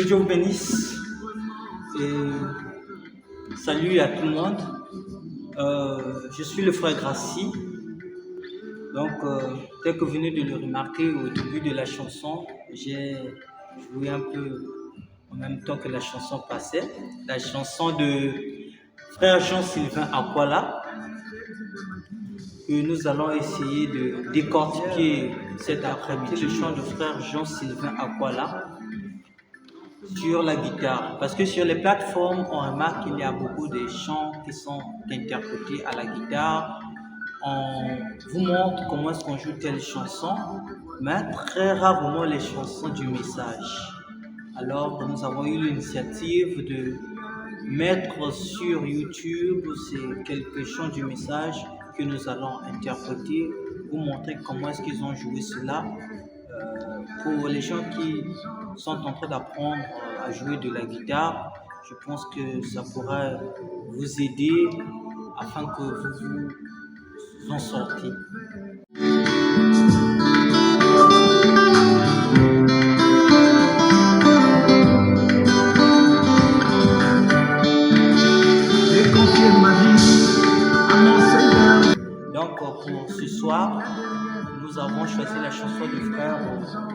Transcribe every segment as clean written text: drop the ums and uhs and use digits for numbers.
Dieu vous bénisse et salut à tout le monde. Je suis le frère Gracie. Donc, tel que vous venez de le remarquer au début de la chanson, j'ai joué un peu en même temps que la chanson passait. La chanson de frère Jean-Sylvain Aquala, que nous allons essayer de décortiquer cet après-midi. Le chant de frère Jean-Sylvain Aquala sur la guitare. Parce que sur les plateformes, on remarque qu'il y a beaucoup de chants qui sont interprétés à la guitare. On vous montre comment est-ce qu'on joue telle chanson, mais très rarement les chansons du message. Alors, nous avons eu l'initiative de mettre sur YouTube ces quelques chants du message que nous allons interpréter, vous montrer comment est-ce qu'ils ont joué cela. Pour les gens qui sont en train d'apprendre à jouer de la guitare, je pense que ça pourrait vous aider afin que vous vous en sortiez. Donc pour ce soir, nous avons choisi la chanson du frère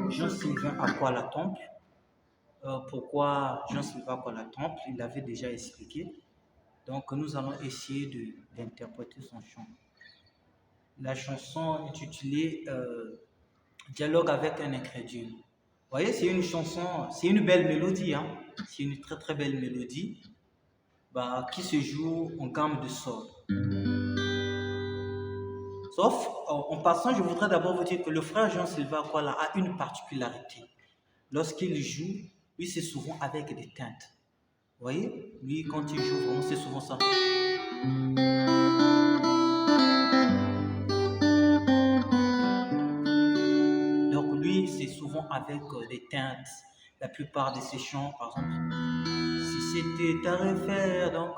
Jean-Sylvain Aquala Temple. Pourquoi Jean-Sylvain Aquala Temple? Il l'avait déjà expliqué. Donc nous allons essayer d'interpréter son chant. La chanson intitulée Dialogue avec un incrédule. Vous voyez, c'est une chanson, c'est une belle mélodie, hein? C'est une très très belle mélodie qui se joue en gamme de sol. Sauf, en passant, je voudrais d'abord vous dire que le frère Jean-Sylvain Aquala a une particularité. Lorsqu'il joue, lui, c'est souvent avec des teintes. Vous voyez, lui, quand il joue, vraiment, c'est souvent ça. Donc, lui, c'est souvent avec des teintes. La plupart de ses chants, par exemple, si c'était à refaire, donc.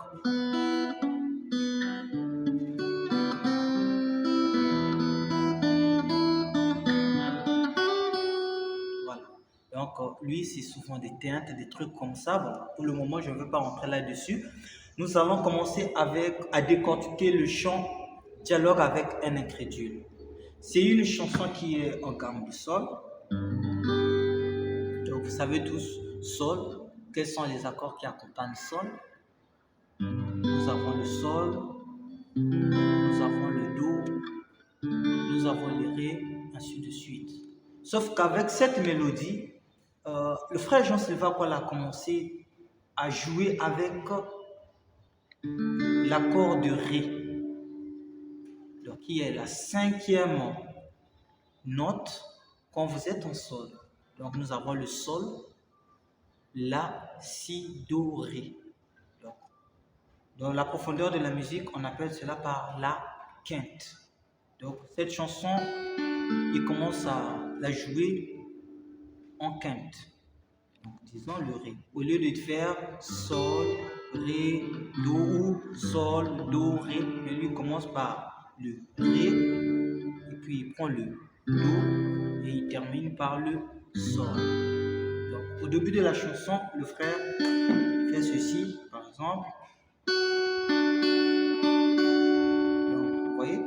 Donc, lui, c'est souvent des teintes, des trucs comme ça. Bon, pour le moment, je ne veux pas rentrer là-dessus. Nous allons commencer à décortiquer le chant Dialogue avec un incrédule. C'est une chanson qui est en gamme de sol. Donc, vous savez tous, sol, quels sont les accords qui accompagnent sol? Nous avons le sol, nous avons le do, nous avons le ré, ainsi de suite. Sauf qu'avec cette mélodie, le frère Jean-Sylvain Aquala a commencé à jouer avec l'accord de ré, donc qui est la 5e note quand vous êtes en sol. Donc nous avons le sol, la, si, do, ré. Donc, dans la profondeur de la musique, on appelle cela par la quinte. Donc cette chanson, il commence à la jouer en quinte. Donc, disons le ré. Au lieu de faire sol, ré, do, sol, do, ré, mais lui commence par le ré, et puis il prend le do, et il termine par le sol. Donc, au début de la chanson, le frère fait ceci, par exemple. Donc, vous voyez?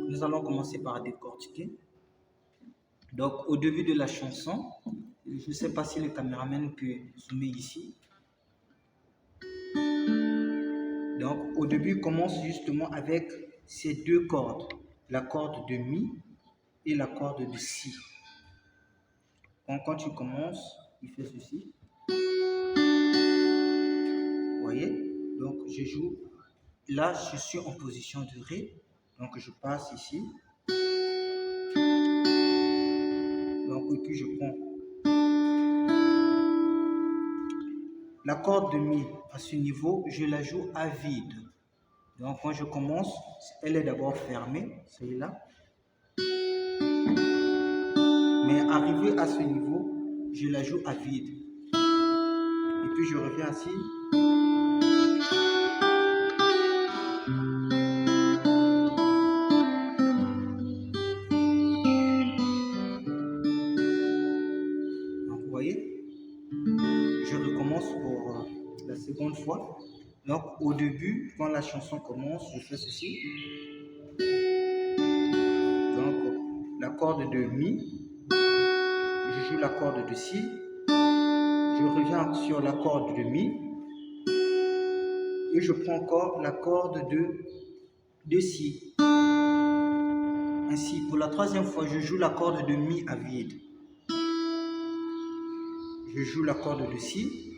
Nous allons commencer par décortiquer. Donc, au début de la chanson, je ne sais pas si le caméraman peut zoomer ici. Donc, au début, il commence justement avec ces deux cordes, la corde de mi et la corde de si. Donc, quand tu commences, il fait ceci. Vous voyez? Donc, je joue. Là, je suis en position de ré. Donc, je passe ici. Donc, et puis je prends la corde de mi à ce niveau, je la joue à vide. Donc quand je commence, elle est d'abord fermée, celle-là. Mais arrivé à ce niveau, je la joue à vide. Et puis je reviens ici. Donc vous voyez, je recommence pour la seconde fois. Donc au début, quand la chanson commence, je fais ceci. Donc la corde de Mi, je joue la corde de Si, je reviens sur la corde de Mi, et je prends encore la corde de Si. Ainsi, pour la troisième fois, je joue la corde de Mi à vide. Je joue la corde de Si,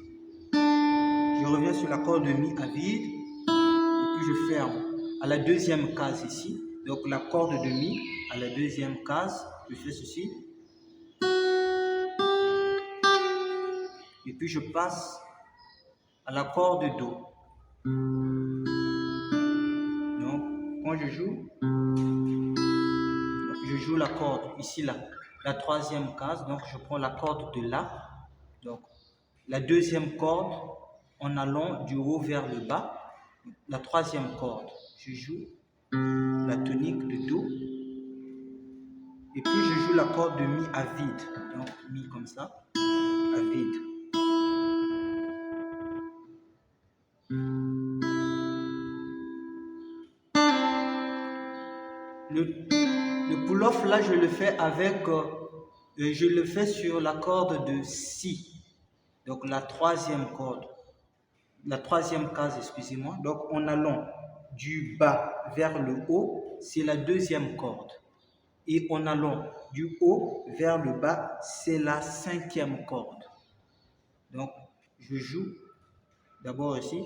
je reviens sur la corde de Mi à vide, et puis je ferme à la deuxième case ici. Donc la corde de Mi à la deuxième case, je fais ceci. Et puis je passe à la corde Do. Donc quand je joue la corde ici, la troisième case, donc je prends la corde de La. Donc la deuxième corde en allant du haut vers le bas. La troisième corde, je joue la tonique de Do. Et puis je joue la corde de Mi à vide. Donc Mi comme ça, à vide. Le pull-off là, je le fais je le fais sur la corde de Si. Donc la troisième corde, la troisième case, excusez-moi. Donc en allant du bas vers le haut, c'est la deuxième corde. Et en allant du haut vers le bas, c'est la cinquième corde. Donc je joue d'abord ici.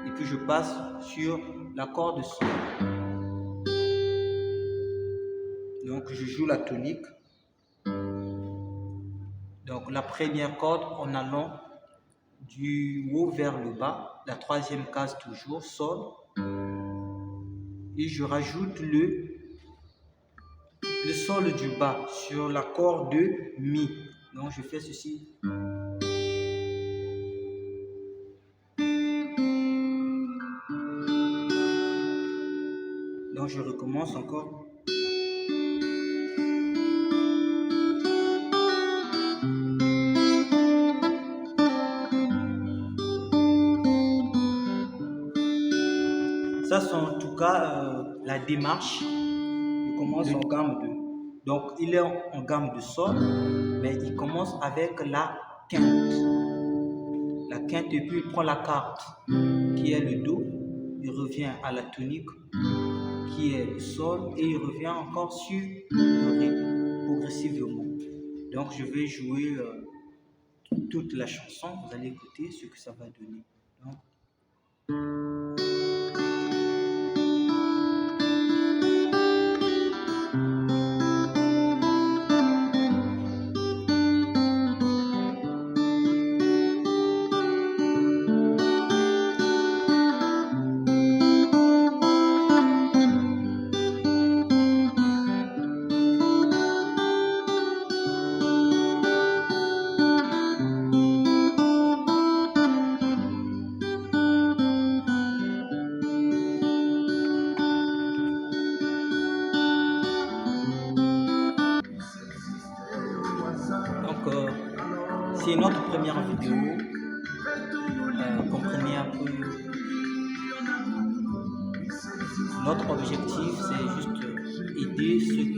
Et puis je passe sur la corde Sol. Donc je joue la tonique. Donc la première corde en allant du haut vers le bas, la troisième case toujours, Sol. Et je rajoute le Sol du bas sur la corde de Mi. Donc je fais ceci. Donc je recommence encore. Ça c'est en tout cas la démarche. Il commence en gamme de. Donc il est en gamme de Sol, mais il commence avec la quinte. La quinte, et puis il prend la carte qui est le Do, il revient à la tonique qui est le Sol, et il revient encore sur le Ré progressivement. Donc je vais jouer toute la chanson, vous allez écouter ce que ça va donner. Donc, c'est notre première vidéo. Comprenez un peu. Notre objectif, c'est juste aider ceux qui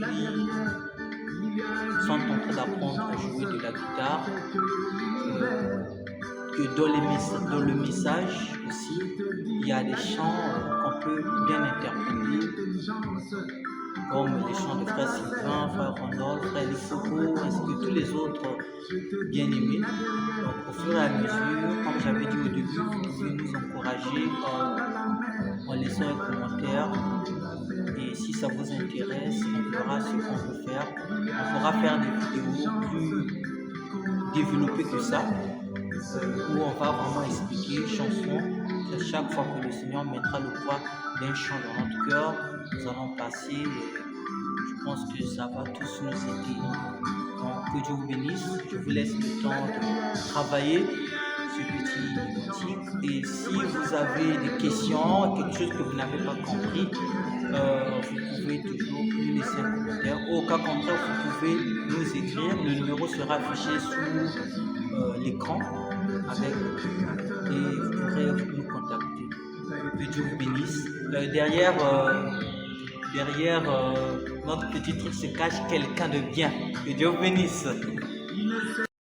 sont en train d'apprendre à jouer de la guitare. Que dans le message aussi, il y a des chants qu'on peut bien interpréter, comme les chants de Frère Sylvain, Frère Randolph, Frère Lifoko, ainsi que tous les autres bien-aimés. Donc au fur et à mesure, comme j'avais dit au début, vous pouvez nous encourager en laissant un commentaire. Et si ça vous intéresse, on verra ce qu'on peut faire. On pourra faire des vidéos plus développées que ça. où on va vraiment expliquer chanson. Chaque fois que le Seigneur mettra le poids d'un chant dans notre cœur, nous allons passer. Je pense que ça va tous nous aider. Donc, que Dieu vous bénisse. Je vous laisse le temps de travailler ce petit boutique. Et si vous avez des questions, quelque chose que vous n'avez pas compris, vous pouvez toujours nous laisser un commentaire. Au cas contraire, vous pouvez nous écrire. Le numéro sera affiché sous l'écran et vous pourrez nous contacter. Que Dieu vous bénisse. Derrière notre petit truc se cache quelqu'un de bien. Que Dieu vous bénisse.